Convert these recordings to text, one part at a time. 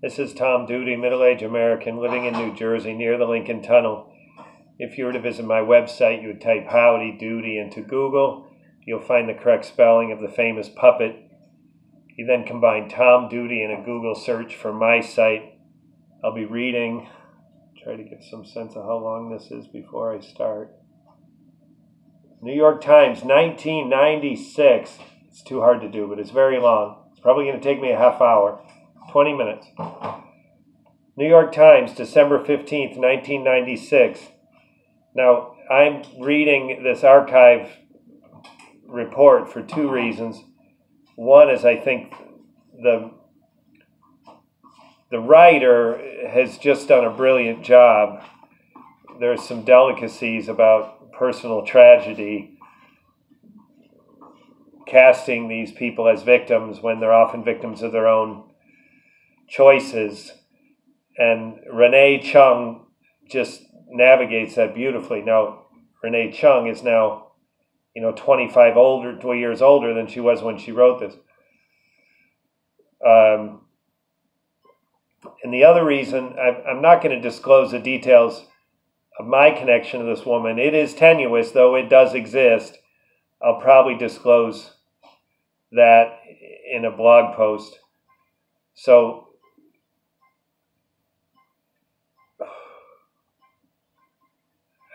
This is Tom Duty, middle-aged American living in New Jersey near the Lincoln Tunnel. If you were to visit my website, you would type Howdy Doody into Google. You'll find the correct spelling of the famous puppet. You then combine Tom Duty in a Google search for my site. I'll be reading, try to get some sense of how long this is before I start. New York Times, 1996. It's too hard to do, but it's very long. It's probably going to take me a half hour, 20 minutes. New York Times, December 15th, 1996. Now, I'm reading this archive report for two reasons. One is I think the writer has just done a brilliant job. There's some delicacies about personal tragedy, casting these people as victims when they're often victims of their own choices. And Renee Chun just navigates that beautifully. Now, Renee Chun is now 25 years older than she was when she wrote this. And the other reason, I'm not going to disclose the details of my connection to this woman. It is tenuous, though it does exist. I'll probably disclose that in a blog post. So,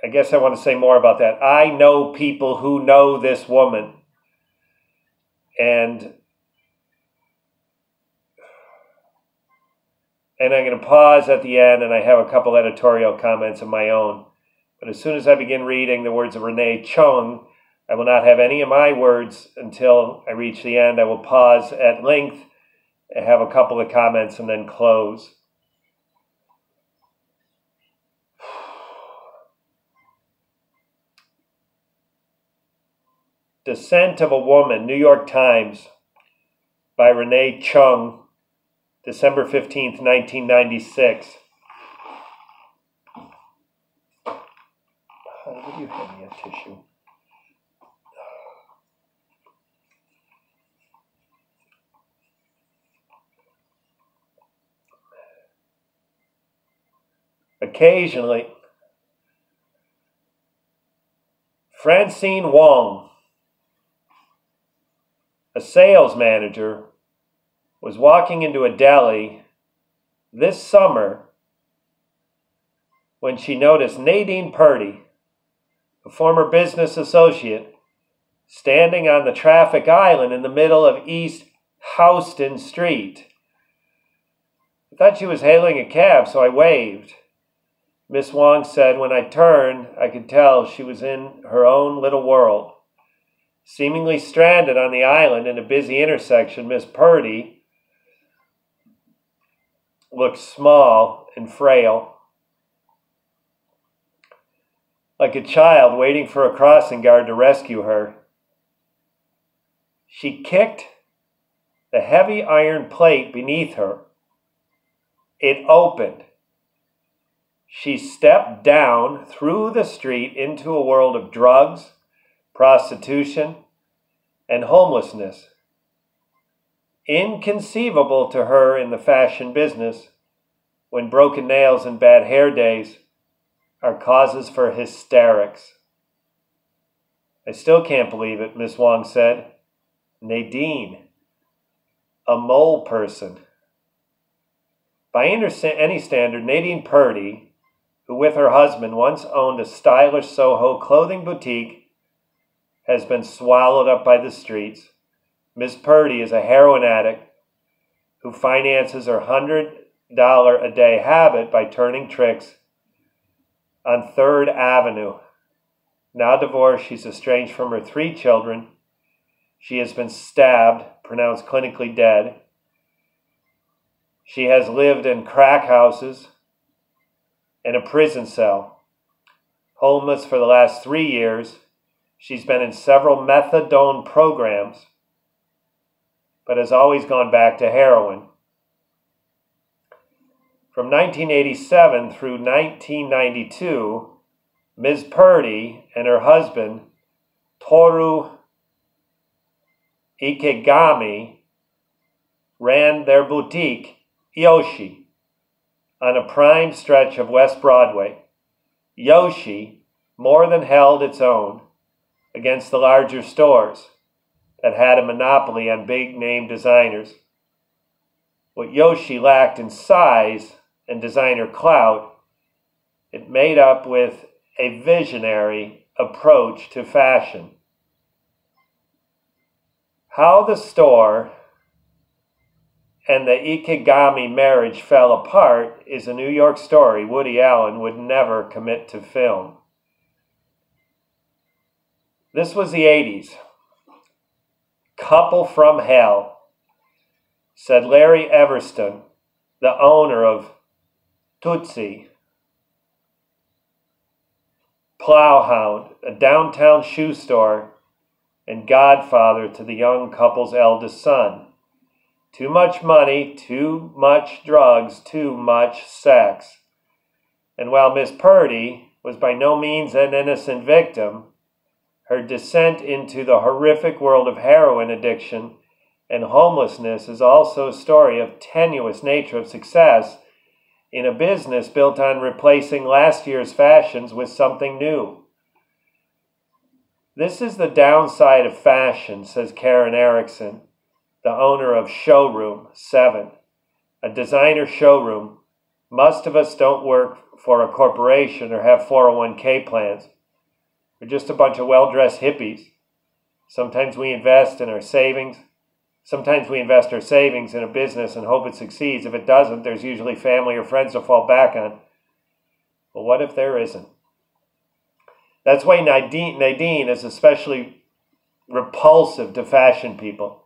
I guess I want to say more about that. I know people who know this woman. And I'm going to pause at the end, and I have a couple editorial comments of my own. But as soon as I begin reading the words of Renee Chun, I will not have any of my words until I reach the end. I will pause at length, and have a couple of comments, and then close. Descent of a Woman, New York Times, by Renee Chun, December 15th, 1996. Would you hand me a tissue? Occasionally, Francine Wong, a sales manager, was walking into a deli this summer when she noticed Nadine Purdy, a former business associate, standing on the traffic island in the middle of East Houston Street. I thought she was hailing a cab, so I waved. Miss Wong said, when I turned, I could tell she was in her own little world. Seemingly stranded on the island in a busy intersection, Miss Purdy looked small and frail, like a child waiting for a crossing guard to rescue her. She kicked the heavy iron plate beneath her. It opened. She stepped down through the street into a world of drugs, prostitution, and homelessness. Inconceivable to her in the fashion business when broken nails and bad hair days are causes for hysterics. I still can't believe it, Miss Wong said. Nadine, a mole person. By any standard, Nadine Purdy, who with her husband once owned a stylish Soho clothing boutique, has been swallowed up by the streets. Miss Purdy is a heroin addict who finances her $100 a day habit by turning tricks on 3rd Avenue. Now divorced, she's estranged from her 3 children. She has been stabbed, pronounced clinically dead. She has lived in crack houses and a prison cell. Homeless for the last 3 years, she's been in several methadone programs, but has always gone back to heroin. From 1987 through 1992, Ms. Purdy and her husband, Toru Ikegami, ran their boutique, Yoshi, on a prime stretch of West Broadway, Yoshi more than held its own against the larger stores that had a monopoly on big-name designers. What Yoshi lacked in size and designer clout, it made up with a visionary approach to fashion. How the store and the Ikegami marriage fell apart is a New York story Woody Allen would never commit to film. This was the 80s. Couple from hell, said Larry Everston, the owner of Tootsi Plohound, a downtown shoe store and godfather to the young couple's eldest son. Too much money, too much drugs, too much sex. And while Miss Purdy was by no means an innocent victim, her descent into the horrific world of heroin addiction and homelessness is also a story of tenuous nature of success in a business built on replacing last year's fashions with something new. This is the downside of fashion, says Karen Erickson, the owner of Showroom Seven, a designer showroom. Most of us don't work for a corporation or have 401k plans. We're just a bunch of well-dressed hippies. Sometimes we invest in our savings. Sometimes we invest our savings in a business and hope it succeeds. If it doesn't, there's usually family or friends to fall back on. But what if there isn't? That's why Nadine is especially repulsive to fashion people.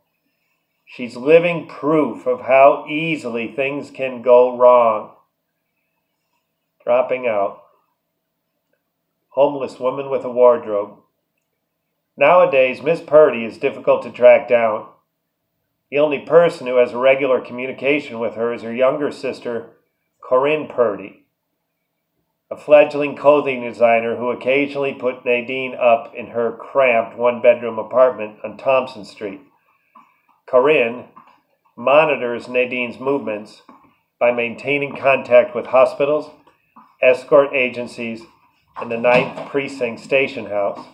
She's living proof of how easily things can go wrong. Dropping out. Homeless woman with a wardrobe. Nowadays, Miss Purdy is difficult to track down. The only person who has regular communication with her is her younger sister, Corinne Purdy, a fledgling clothing designer who occasionally put Nadine up in her cramped one-bedroom apartment on Thompson Street. Corinne monitors Nadine's movements by maintaining contact with hospitals, escort agencies, and the 9th Precinct Station House.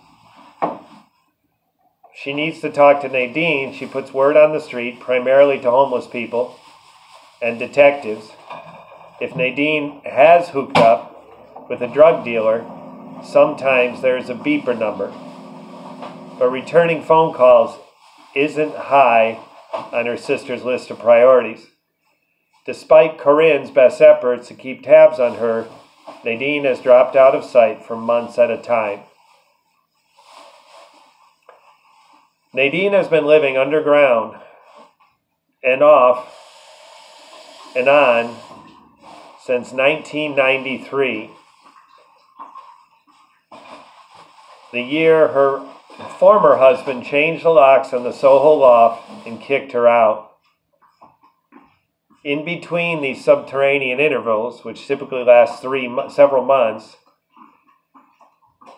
She needs to talk to Nadine. She puts word on the street, primarily to homeless people and detectives. If Nadine has hooked up with a drug dealer, sometimes there's a beeper number. But returning phone calls isn't high on her sister's list of priorities. Despite Corinne's best efforts to keep tabs on her, Nadine has dropped out of sight for months at a time. Nadine has been living underground and off and on since 1993, the year her former husband changed the locks on the Soho loft and kicked her out. In between these subterranean intervals, which typically last several months,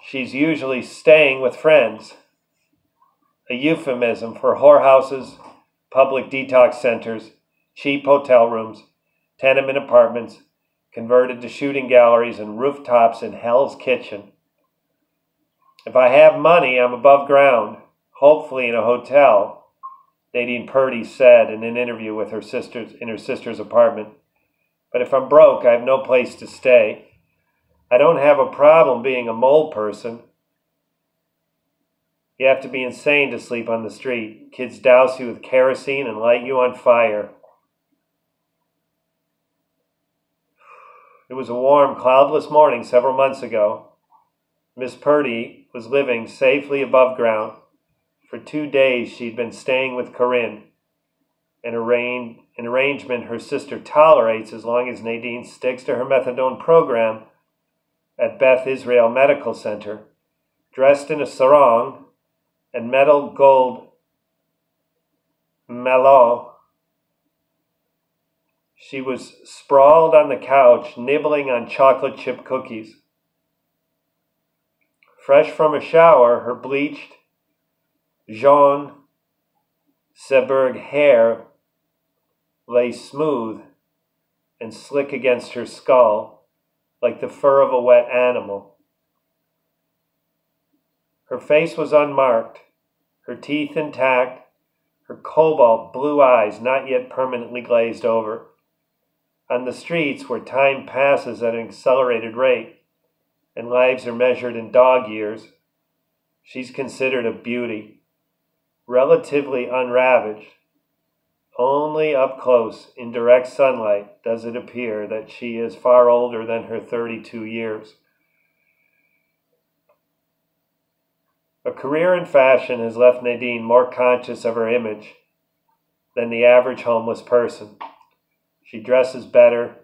she's usually staying with friends, a euphemism for whorehouses, public detox centers, cheap hotel rooms, tenement apartments, converted to shooting galleries and rooftops in Hell's Kitchen. If I have money, I'm above ground, hopefully in a hotel, Nadine Purdy said in an interview with her sister's apartment. But if I'm broke, I have no place to stay. I don't have a problem being a mole person. You have to be insane to sleep on the street. Kids douse you with kerosene and light you on fire. It was a warm, cloudless morning several months ago. Miss Purdy was living safely above ground. For 2 days she'd been staying with Corinne, an arrangement her sister tolerates as long as Nadine sticks to her methadone program at Beth Israel Medical Center, dressed in a sarong and metal gold malot. She was sprawled on the couch, nibbling on chocolate chip cookies. Fresh from a shower, her bleached jaune Seberg hair lay smooth and slick against her skull like the fur of a wet animal. Her face was unmarked, her teeth intact, her cobalt blue eyes not yet permanently glazed over. On the streets, where time passes at an accelerated rate and lives are measured in dog years, she's considered a beauty, relatively unravaged. Only up close, in direct sunlight, does it appear that she is far older than her 32 years. A career in fashion has left Nadine more conscious of her image than the average homeless person. She dresses better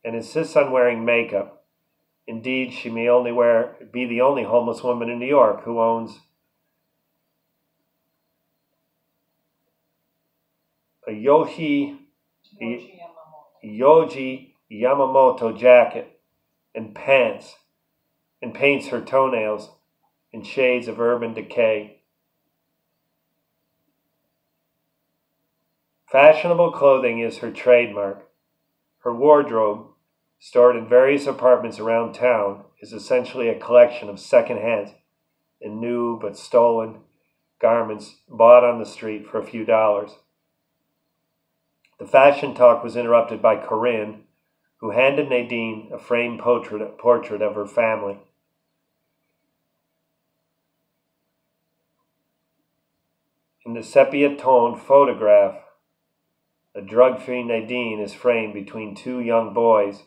and insists on wearing makeup. Indeed, she may be the only homeless woman in New York who owns a Yohji Yamamoto jacket and pants, and paints her toenails in shades of urban decay. Fashionable clothing is her trademark. Her wardrobe, stored in various apartments around town, is essentially a collection of second-hand and new but stolen garments bought on the street for a few dollars. The fashion talk was interrupted by Corinne, who handed Nadine a framed portrait of her family. In the sepia-toned photograph, a drug-free Nadine is framed between two young boys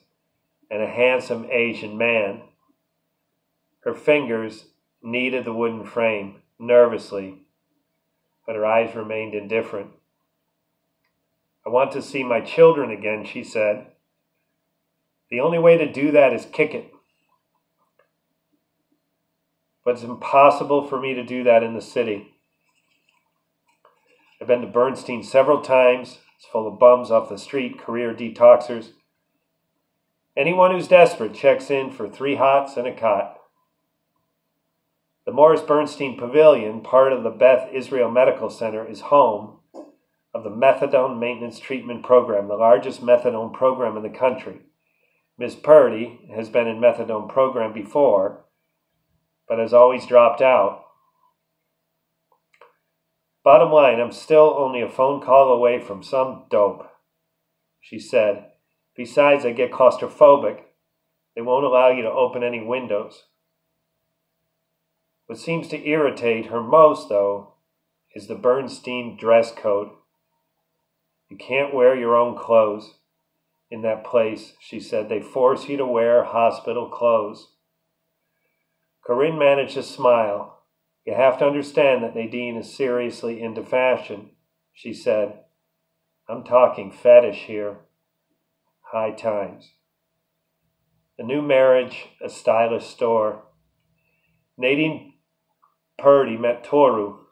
and a handsome Asian man. Her fingers kneaded the wooden frame nervously, but her eyes remained indifferent. "I want to see my children again," she said. "The only way to do that is kick it. But it's impossible for me to do that in the city. I've been to Bernstein several times. It's full of bums off the street, career detoxers. Anyone who's desperate checks in for 3 hots and a cot. The Morris Bernstein Pavilion, part of the Beth Israel Medical Center, is home of the Methadone Maintenance Treatment Program, the largest methadone program in the country. Ms. Purdy has been in methadone program before, but has always dropped out. Bottom line, I'm still only a phone call away from some dope," she said. "Besides, I get claustrophobic. They won't allow you to open any windows." What seems to irritate her most, though, is the Bernstein dress code. "You can't wear your own clothes in that place," she said. "They force you to wear hospital clothes." Corinne managed to smile. "You have to understand that Nadine is seriously into fashion," she said. "I'm talking fetish here. High times." A new marriage, a stylish store. Nadine Purdy met Toru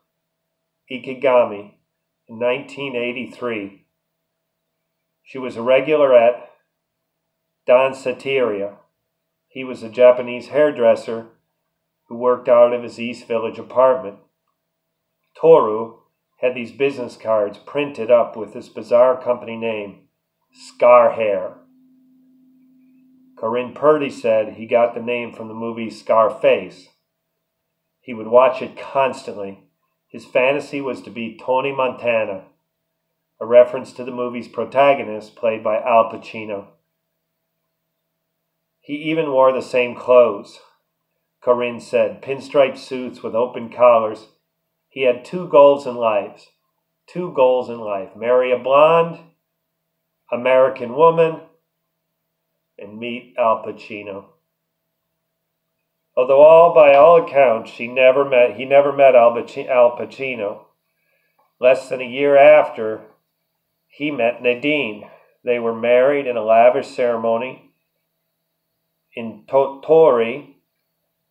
Ikegami in 1983. She was a regular at Danceteria. He was a Japanese hairdresser who worked out of his East Village apartment. Toru had these business cards printed up with this bizarre company name, Scar Hair. Corinne Purdy said he got the name from the movie Scarface. He would watch it constantly. His fantasy was to be Tony Montana, a reference to the movie's protagonist, played by Al Pacino. He even wore the same clothes, Corinne said, pinstripe suits with open collars. He had 2 goals in life. 2 goals in life: marry a blonde, American woman, and meet Al Pacino. Although by all accounts he never met Al Pacino. Less than a year after, he met Nadine. They were married in a lavish ceremony in Tottori,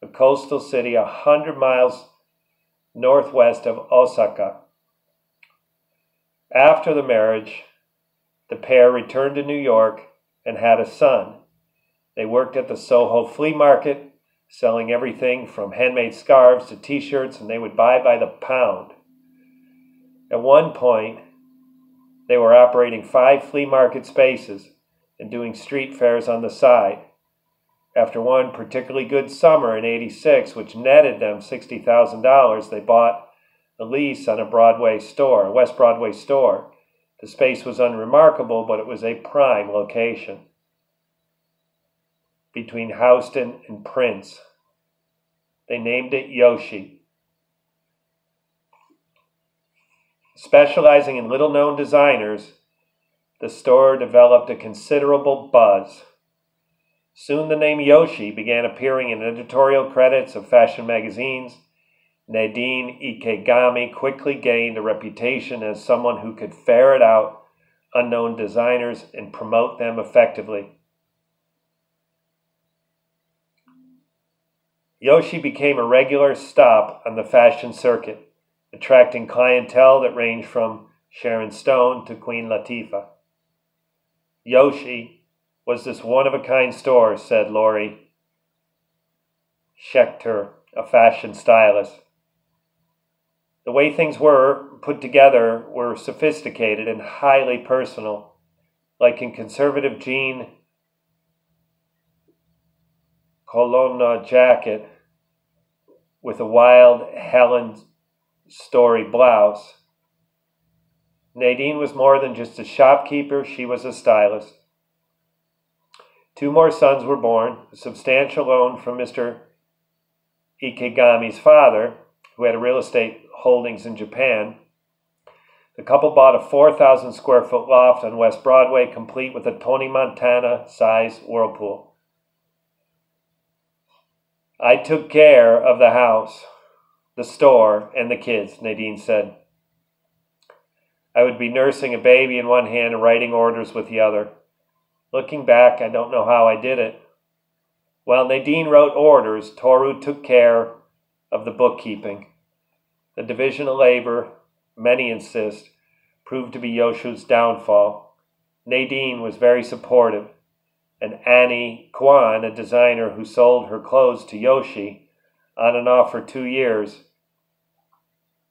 a coastal city 100 miles northwest of Osaka. After the marriage, the pair returned to New York and had a son. They worked at the Soho flea market, selling everything from handmade scarves to t-shirts, and they would buy by the pound. At one point, they were operating 5 flea market spaces and doing street fairs on the side. After one particularly good summer in '86, which netted them $60,000, they bought a lease on a West Broadway store. The space was unremarkable, but it was a prime location between Houston and Prince. They named it Yoshi. Specializing in little-known designers, the store developed a considerable buzz. Soon the name Yoshi began appearing in editorial credits of fashion magazines. Nadine Ikegami quickly gained a reputation as someone who could ferret out unknown designers and promote them effectively. Yoshi became a regular stop on the fashion circuit, attracting clientele that ranged from Sharon Stone to Queen Latifah. Yoshi was this one-of-a-kind store, said Laurie Schechter, a fashion stylist. The way things were put together were sophisticated and highly personal, like in conservative jean Colonna jacket with a wild Helen Story blouse. Nadine was more than just a shopkeeper, she was a stylist. 2 more sons were born, a substantial loan from Mr. Ikegami's father, who had real estate holdings in Japan. The couple bought a 4,000 square foot loft on West Broadway, complete with a Tony Montana-size whirlpool. I took care of the house, the store, and the kids, Nadine said. I would be nursing a baby in one hand and writing orders with the other. Looking back, I don't know how I did it. While Nadine wrote orders, Toru took care of the bookkeeping. The division of labor, many insist, proved to be Yoshi's downfall. Nadine was very supportive, and Annie Kwan, a designer who sold her clothes to Yoshi, on and off for 2 years.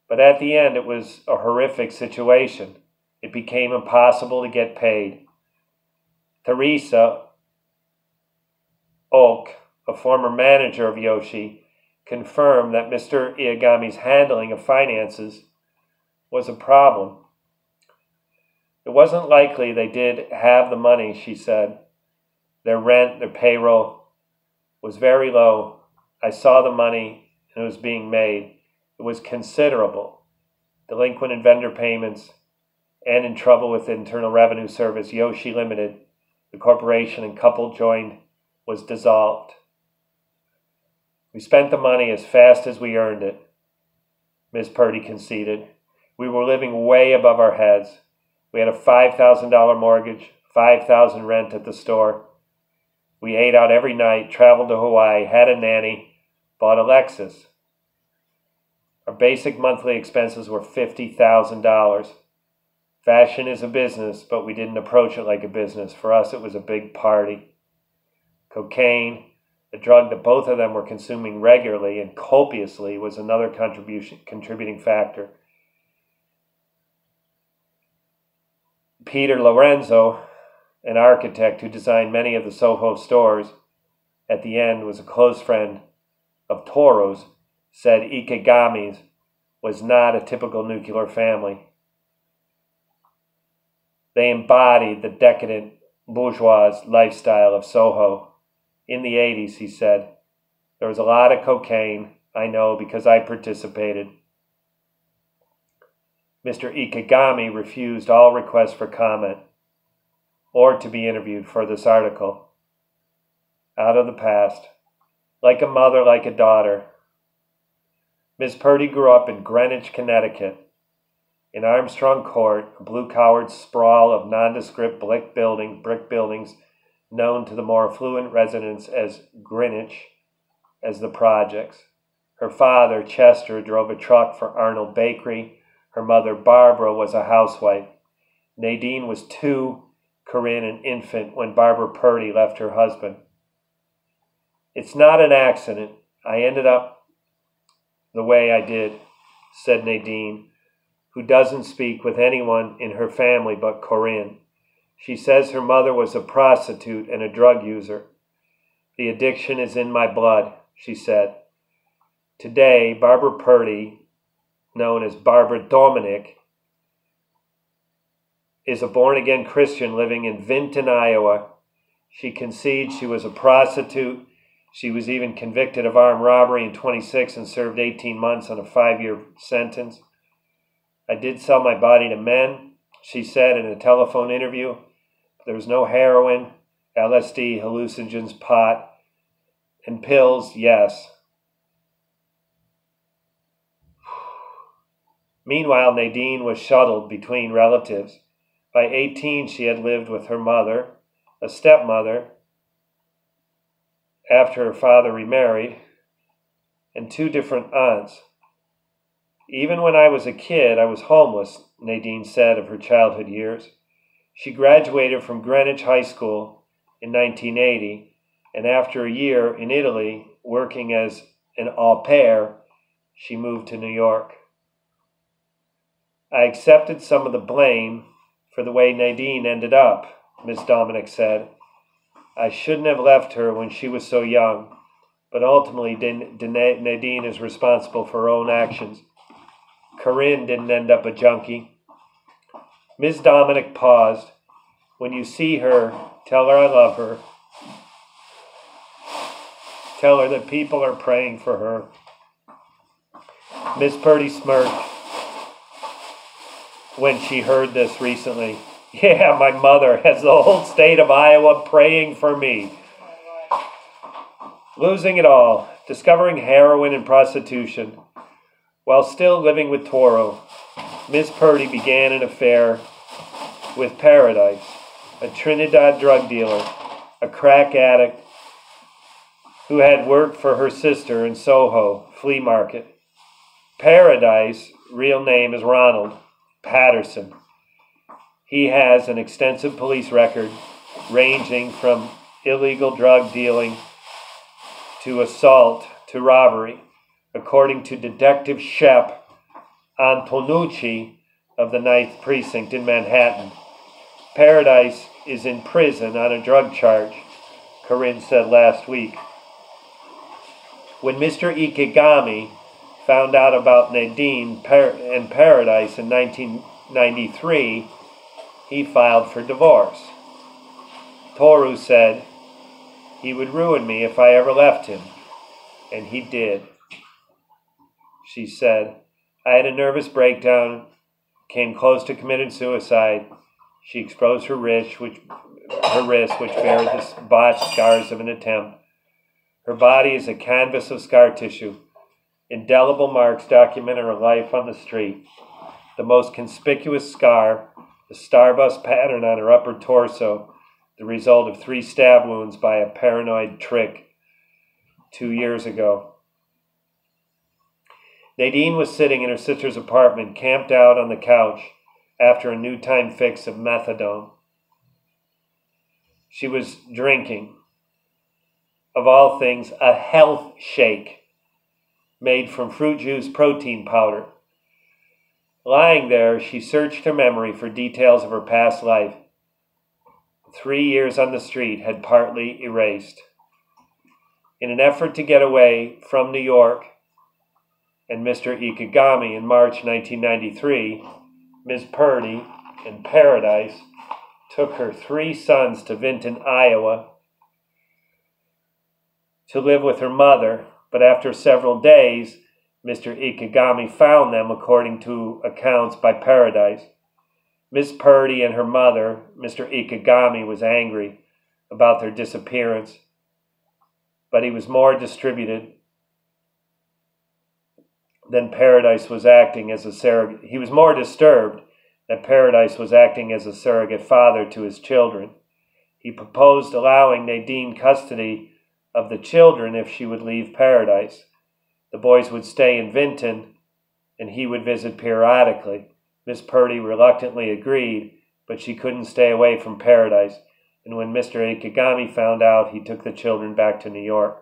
But at the end, it was a horrific situation. It became impossible to get paid. Teresa Oak, a former manager of Yoshi, confirmed that Mr. Ikegami's handling of finances was a problem. It wasn't likely they did have the money, she said. Their rent, their payroll was very low. I saw the money and it was being made. It was considerable. Delinquent in vendor payments and in trouble with the Internal Revenue Service, Yoshi Limited, the corporation and couple joined, was dissolved. We spent the money as fast as we earned it, Ms. Purdy conceded. We were living way above our heads. We had a $5,000 mortgage, $5,000 rent at the store. We ate out every night, traveled to Hawaii, had a nanny, bought a Lexus. Our basic monthly expenses were $50,000. Fashion is a business, but we didn't approach it like a business. For us, it was a big party. Cocaine, a drug that both of them were consuming regularly and copiously, was another contributing factor. Peter Lorenzo, an architect who designed many of the Soho stores, at the end was a close friend of Toru's, said Ikegami's was not a typical nuclear family. They embodied the decadent bourgeois lifestyle of Soho. In the 80s, he said, there was a lot of cocaine, I know, because I participated. Mr. Ikegami refused all requests for comment or to be interviewed for this article. Out of the past, like a mother, like a daughter. Ms. Purdy grew up in Greenwich, Connecticut. In Armstrong Court, a blue-collar sprawl of nondescript brick buildings known to the more affluent residents as Greenwich, as the projects. Her father, Chester, drove a truck for Arnold Bakery. Her mother, Barbara, was a housewife. Nadine was 2, Corinne an infant, when Barbara Purdy left her husband. It's not an accident. I ended up the way I did, said Nadine, who doesn't speak with anyone in her family but Corinne. She says her mother was a prostitute and a drug user. The addiction is in my blood, she said. Today, Barbara Purdy, known as Barbara Dominick, is a born-again Christian living in Vinton, Iowa. She concedes she was a prostitute. She was even convicted of armed robbery in 26 and served 18 months on a 5-year sentence. I did sell my body to men, she said in a telephone interview. There was no heroin, LSD, hallucinogens, pot, and pills, yes. Meanwhile, Nadine was shuttled between relatives. By 18, she had lived with her mother, a stepmother, after her father remarried, and 2 different aunts. Even when I was a kid, I was homeless, Nadine said of her childhood years. She graduated from Greenwich High School in 1980, and after a year in Italy, working as an au pair, she moved to New York. I accepted some of the blame for the way Nadine ended up, Miss Dominick said. I shouldn't have left her when she was so young, but ultimately Nadine is responsible for her own actions. Corinne didn't end up a junkie. Miss Dominick paused. When you see her, tell her I love her. Tell her that people are praying for her. Miss Purdy smirked when she heard this recently. Yeah, my mother has the whole state of Iowa praying for me. Losing it all, discovering heroin and prostitution. While still living with Toru, Miss Purdy began an affair with Paradise, a Trinidad drug dealer, a crack addict who had worked for her sister in Soho flea market. Paradise, real name is Ronald Patterson. He has an extensive police record ranging from illegal drug dealing to assault to robbery, according to Detective Shep Antonucci of the 9th Precinct in Manhattan. Paradise is in prison on a drug charge, Corinne said last week. When Mr. Ikegami found out about Nadine and Paradise in 1993, he filed for divorce. Toru said he would ruin me if I ever left him, and he did. She said, I had a nervous breakdown, came close to committing suicide. She exposed her wrist, which bears the botched scars of an attempt. Her body is a canvas of scar tissue. Indelible marks document her life on the street. The most conspicuous scar, the starbust pattern on her upper torso, the result of 3 stab wounds by a paranoid trick 2 years ago. Nadine was sitting in her sister's apartment, camped out on the couch after a new time fix of methadone. She was drinking, of all things, a health shake made from fruit juice protein powder. Lying there, she searched her memory for details of her past life. 3 years on the street had partly erased. In an effort to get away from New York and Mr. Ikegami in March 1993, Ms. Purdy in Paradise took her 3 sons to Vinton, Iowa, to live with her mother, but after several days, Mr. Ikegami found them, according to accounts by Paradise. Miss Purdy and her mother, Mr. Ikegami, was angry about their disappearance, but he was more distributed than Paradise was acting as a surrogate. He was more disturbed that Paradise was acting as a surrogate father to his children. He proposed allowing Nadine custody of the children if she would leave Paradise. The boys would stay in Vinton, and he would visit periodically. Miss Purdy reluctantly agreed, but she couldn't stay away from Paradise, and when Mr. Ikegami found out, he took the children back to New York.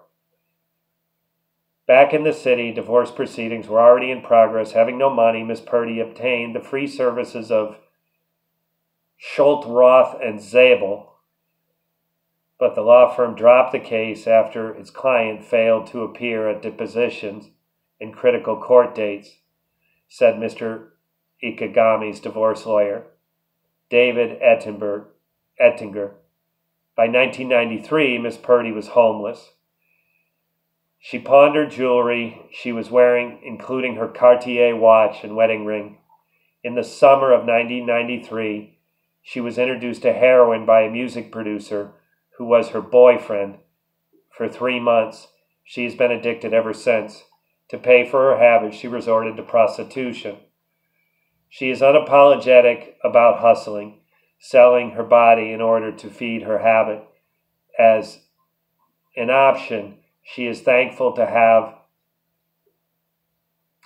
Back in the city, divorce proceedings were already in progress. Having no money, Miss Purdy obtained the free services of Schult, Roth, and Zabel, but the law firm dropped the case after its client failed to appear at depositions and critical court dates, said Mr. Ikegami's divorce lawyer, David Ettinger. By 1993, Miss Purdy was homeless. She pawned her jewelry she was wearing, including her Cartier watch and wedding ring. In the summer of 1993, she was introduced to heroin by a music producer who was her boyfriend. For 3 months, she has been addicted ever since. To pay for her habit, she resorted to prostitution. She is unapologetic about hustling, selling her body in order to feed her habit. As an option, she is thankful to have.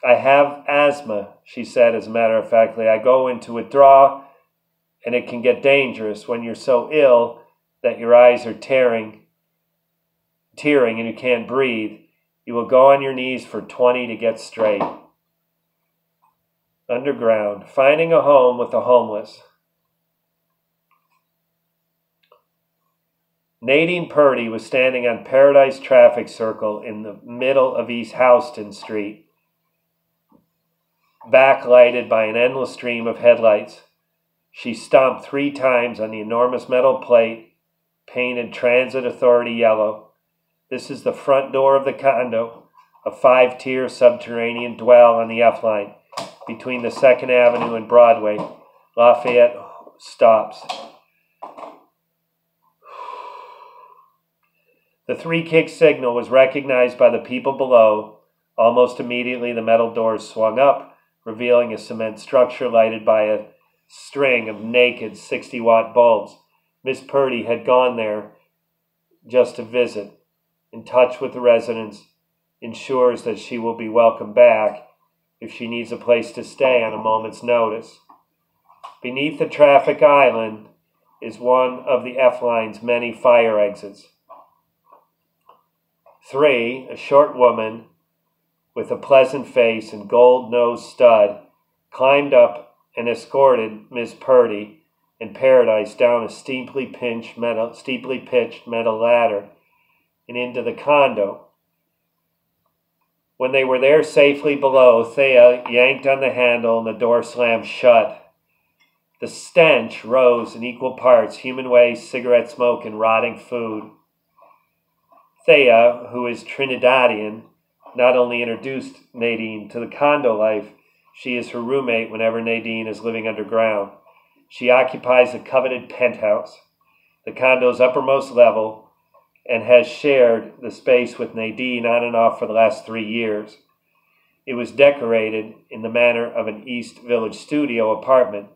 I have asthma, she said as a matter of factly. I go into withdrawal, and it can get dangerous when you're so ill that your eyes are tearing and you can't breathe. You will go on your knees for 20 to get straight. Underground, finding a home with the homeless. Nadine Purdy was standing on Paradise Traffic Circle in the middle of East Houston Street, backlighted by an endless stream of headlights. She stomped 3 times on the enormous metal plate, painted Transit Authority yellow. This is the front door of the condo, a 5-tier subterranean dwell on the F-line, between the 2nd Avenue and Broadway. Lafayette stops. The 3-kick signal was recognized by the people below. Almost immediately, the metal doors swung up, revealing a cement structure lighted by a string of naked 60-watt bulbs. Miss Purdy had gone there just to visit. In touch with the residents, ensures that she will be welcome back if she needs a place to stay on a moment's notice. Beneath the traffic island is one of the F-line's many fire exits. 3, a short woman with a pleasant face and gold-nosed stud, climbed up and escorted Miss Purdy and Paradise down a steeply pitched metal ladder and into the condo. When they were there safely below, Thea yanked on the handle and the door slammed shut. The stench rose in equal parts: human waste, cigarette smoke, and rotting food. Thea, who is Trinidadian, not only introduced Nadine to the condo life, she is her roommate whenever Nadine is living underground. She occupies the coveted penthouse, the condo's uppermost level, and has shared the space with Nadine on and off for the last 3 years. It was decorated in the manner of an East Village studio apartment.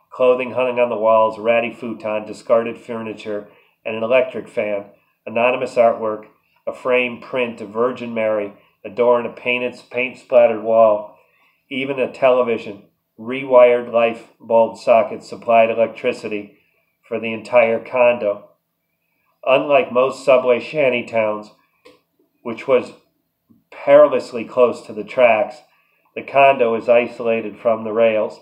Clothing hung on the walls, a ratty futon, discarded furniture, and an electric fan, anonymous artwork, a framed print of Virgin Mary, a door and a paint-splattered wall, even a television. Rewired light bulb sockets supplied electricity for the entire condo. Unlike most subway shantytowns, which was perilously close to the tracks, the condo is isolated from the rails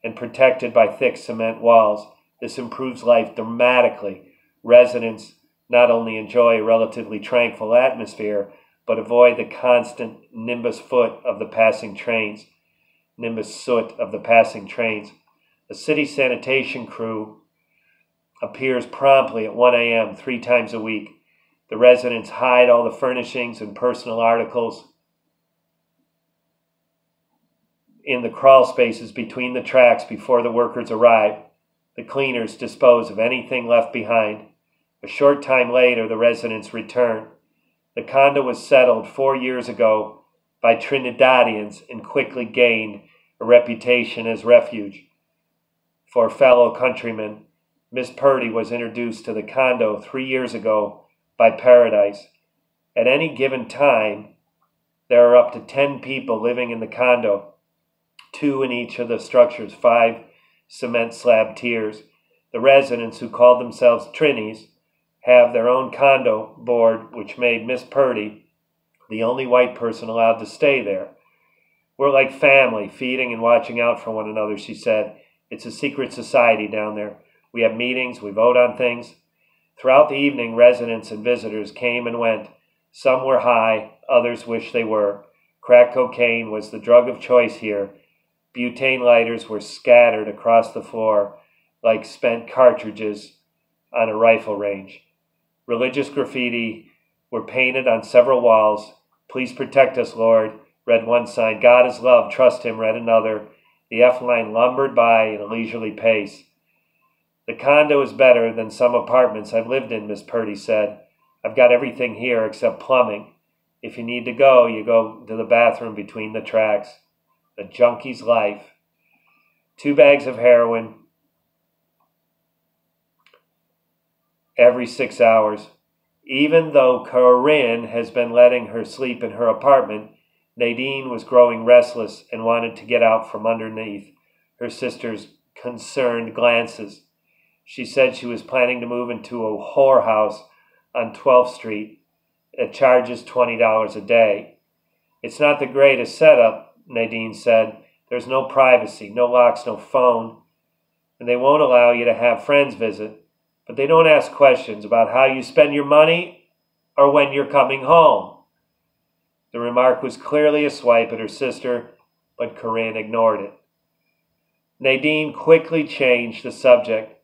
and protected by thick cement walls. This improves life dramatically. Residents not only enjoy a relatively tranquil atmosphere, but avoid the constant nimbus soot of the passing trains. A city sanitation crew appears promptly at 1 a.m. 3 times a week. The residents hide all the furnishings and personal articles in the crawl spaces between the tracks before the workers arrive. The cleaners dispose of anything left behind. A short time later, the residents return. The condo was settled 4 years ago by Trinidadians and quickly gained a reputation as refuge for fellow countrymen. Miss Purdy was introduced to the condo 3 years ago by Paradise. At any given time, there are up to 10 people living in the condo, 2 in each of the structure's 5 cement slab tiers. The residents, who call themselves Trinis, have their own condo board, which made Miss Purdy the only white person allowed to stay there. We're like family, feeding and watching out for one another, she said. It's a secret society down there. We have meetings, we vote on things. Throughout the evening, residents and visitors came and went. Some were high, others wished they were. Crack cocaine was the drug of choice here. Butane lighters were scattered across the floor like spent cartridges on a rifle range. Religious graffiti were painted on several walls. "Please protect us, Lord," read one sign. "God is love, trust him," read another. The F line lumbered by in a leisurely pace. "The condo is better than some apartments I've lived in," Miss Purdy said. "I've got everything here except plumbing. If you need to go, you go to the bathroom between the tracks. The junkie's life." 2 bags of heroin every 6 hours. Even though Corinne has been letting her sleep in her apartment, Nadine was growing restless and wanted to get out from underneath her sister's concerned glances. She said she was planning to move into a whorehouse on 12th Street. It charges $20 a day. "It's not the greatest setup," Nadine said. "There's no privacy, no locks, no phone, and they won't allow you to have friends visit. But they don't ask questions about how you spend your money or when you're coming home." The remark was clearly a swipe at her sister, but Corinne ignored it. Nadine quickly changed the subject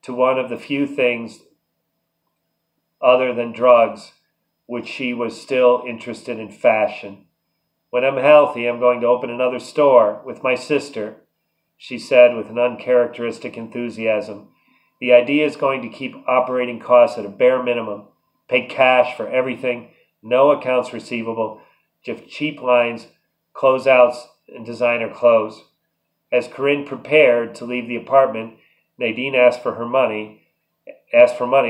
to one of the few things other than drugs which she was still interested in: fashion. "When I'm healthy, I'm going to open another store with my sister," she said with an uncharacteristic enthusiasm. "The idea is going to keep operating costs at a bare minimum, pay cash for everything, no accounts receivable, just cheap lines, closeouts, and designer clothes." As Corinne prepared to leave the apartment, Nadine asked for money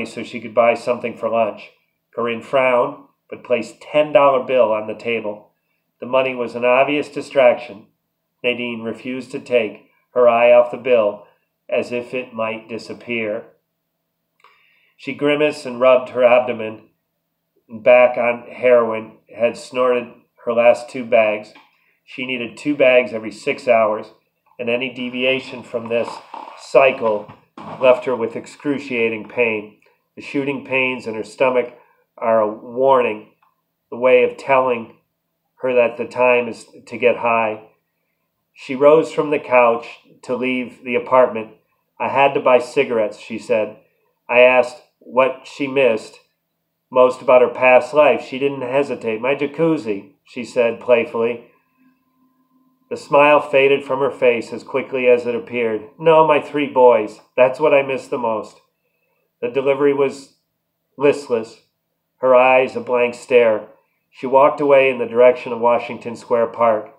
so she could buy something for lunch. Corinne frowned, but placed $10 bill on the table. The money was an obvious distraction. Nadine refused to take her eye off the bill, as if it might disappear. She grimaced and rubbed her abdomen, and back on heroin, had snorted her last 2 bags. She needed 2 bags every 6 hours, and any deviation from this cycle left her with excruciating pain. The shooting pains in her stomach are a warning, the way of telling her that the time is to get high. She rose from the couch to leave the apartment. "I had to buy cigarettes," she said. I asked what she missed most about her past life. She didn't hesitate. "My jacuzzi," she said playfully. The smile faded from her face as quickly as it appeared. "No, my 3 boys. That's what I miss the most." The delivery was listless, her eyes a blank stare. She walked away in the direction of Washington Square Park.